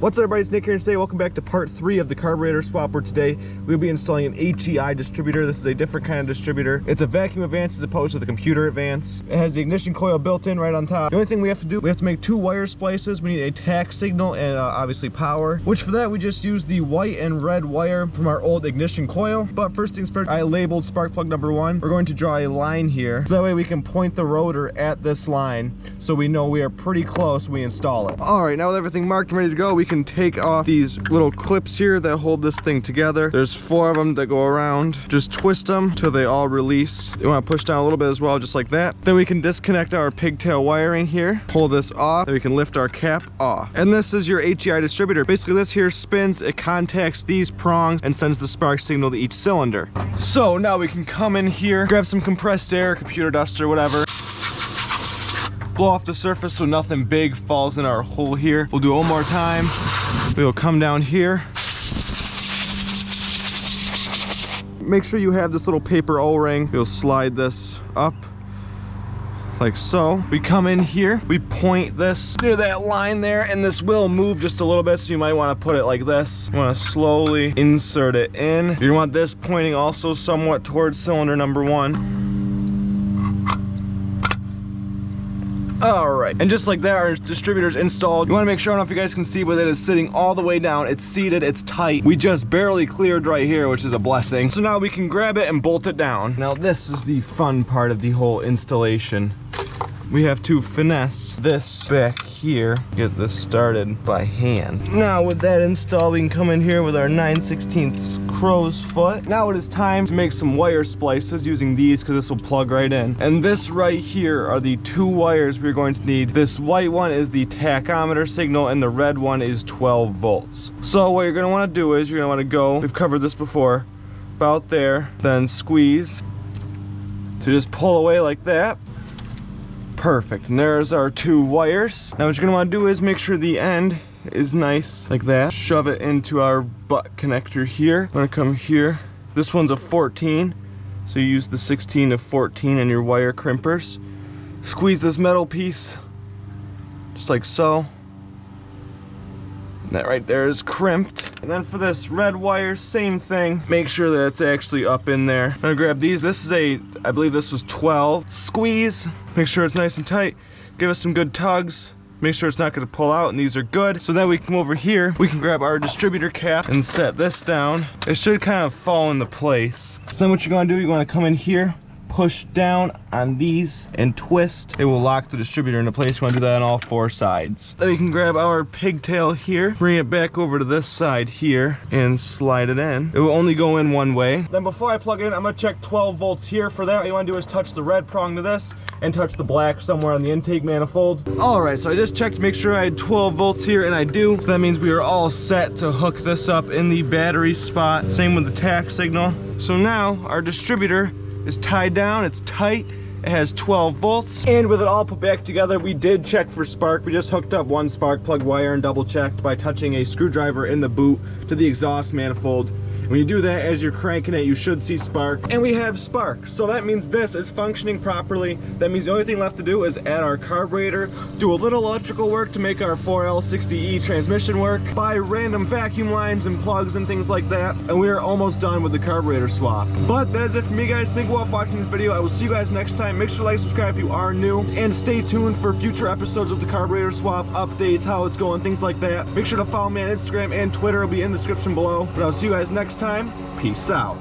What's up, everybody? It's Nick here, and today welcome back to part 3 of the carburetor swap, where today we'll be installing an HEI distributor. This is a different kind of distributor. It's a vacuum advance as opposed to the computer advance. It has the ignition coil built in right on top. The only thing we have to do, we have to make 2 wire splices. We need a tack signal and obviously power, which for that we just use the white and red wire from our old ignition coil. But first things first, I labeled spark plug number 1. We're going to draw a line here, so that way we can point the rotor at this line so we know we are pretty close when we install it. All right, now with everything marked and ready to go, we can take off these little clips here that hold this thing together. There's 4 of them that go around. Just twist them till they all release. You want to push down a little bit as well, just like that. Then we can disconnect our pigtail wiring here, pull this off, then we can lift our cap off. And this is your HEI distributor. Basically this here spins, it contacts these prongs and sends the spark signal to each cylinder. So now we can come in here, grab some compressed air, computer dust or whatever, blow off the surface so nothing big falls in our hole here. We'll do it one more time. We will come down here. Make sure you have this little paper O-ring. We'll slide this up like so. We come in here, we point this near that line there, and this will move just a little bit, so you might want to put it like this. You want to slowly insert it in. You want this pointing also somewhat towards cylinder number 1. All right, and just like that, our distributor's installed. You want to make sure, I don't know if you guys can see, but it is sitting all the way down. It's seated, it's tight. We just barely cleared right here, which is a blessing. So now we can grab it and bolt it down. Now this is the fun part of the whole installation. We have to finesse this back here, get this started by hand. Now with that installed, we can come in here with our 9/16 crow's foot. Now it is time to make some wire splices using these, because this will plug right in. And this right here are the 2 wires we're going to need. This white one is the tachometer signal, and the red one is 12 volts. So what you're gonna wanna do is, you're gonna wanna go, we've covered this before, about there, then squeeze. So just pull away like that. Perfect, and there's our 2 wires. Now what you're gonna wanna do is make sure the end is nice like that. Shove it into our butt connector here. I'm gonna come here. This one's a 14, so you use the 16 to 14 in your wire crimpers. Squeeze this metal piece, just like so. That right there is crimped. And then for this red wire, same thing. Make sure that it's actually up in there. I'm gonna grab these. This is I believe this was 12. Squeeze, make sure it's nice and tight. Give us some good tugs. Make sure it's not gonna pull out, and these are good. So then we come over here, we can grab our distributor cap and set this down. It should kind of fall into place. So then what you're gonna do, you're gonna come in here, push down on these and twist. It will lock the distributor into place. You want to do that on all 4 sides. Then we can grab our pigtail here, bring it back over to this side here, and slide it in. It will only go in one way. Then before I plug it in, I'm gonna check 12 volts here. For that, what you want to do is touch the red prong to this and touch the black somewhere on the intake manifold. All right, so I just checked to make sure I had 12 volts here, and I do. So that means we are all set to hook this up in the battery spot. Same with the tack signal. So now our distributor is tied down, it's tight, it has 12 volts. And with it all put back together, we did check for spark. We just hooked up 1 spark plug wire and double checked by touching a screwdriver in the boot to the exhaust manifold. When you do that, as you're cranking it, you should see spark. And we have spark. So that means this is functioning properly. That means the only thing left to do is add our carburetor, do a little electrical work to make our 4L60E transmission work, buy random vacuum lines and plugs and things like that, and we are almost done with the carburetor swap. But that is it for me, guys. Thank you all for watching this video. I will see you guys next time. Make sure to like, subscribe if you are new, and stay tuned for future episodes of the carburetor swap, updates, how it's going, things like that. Make sure to follow me on Instagram and Twitter. It'll be in the description below. But I'll see you guys next time. Peace out.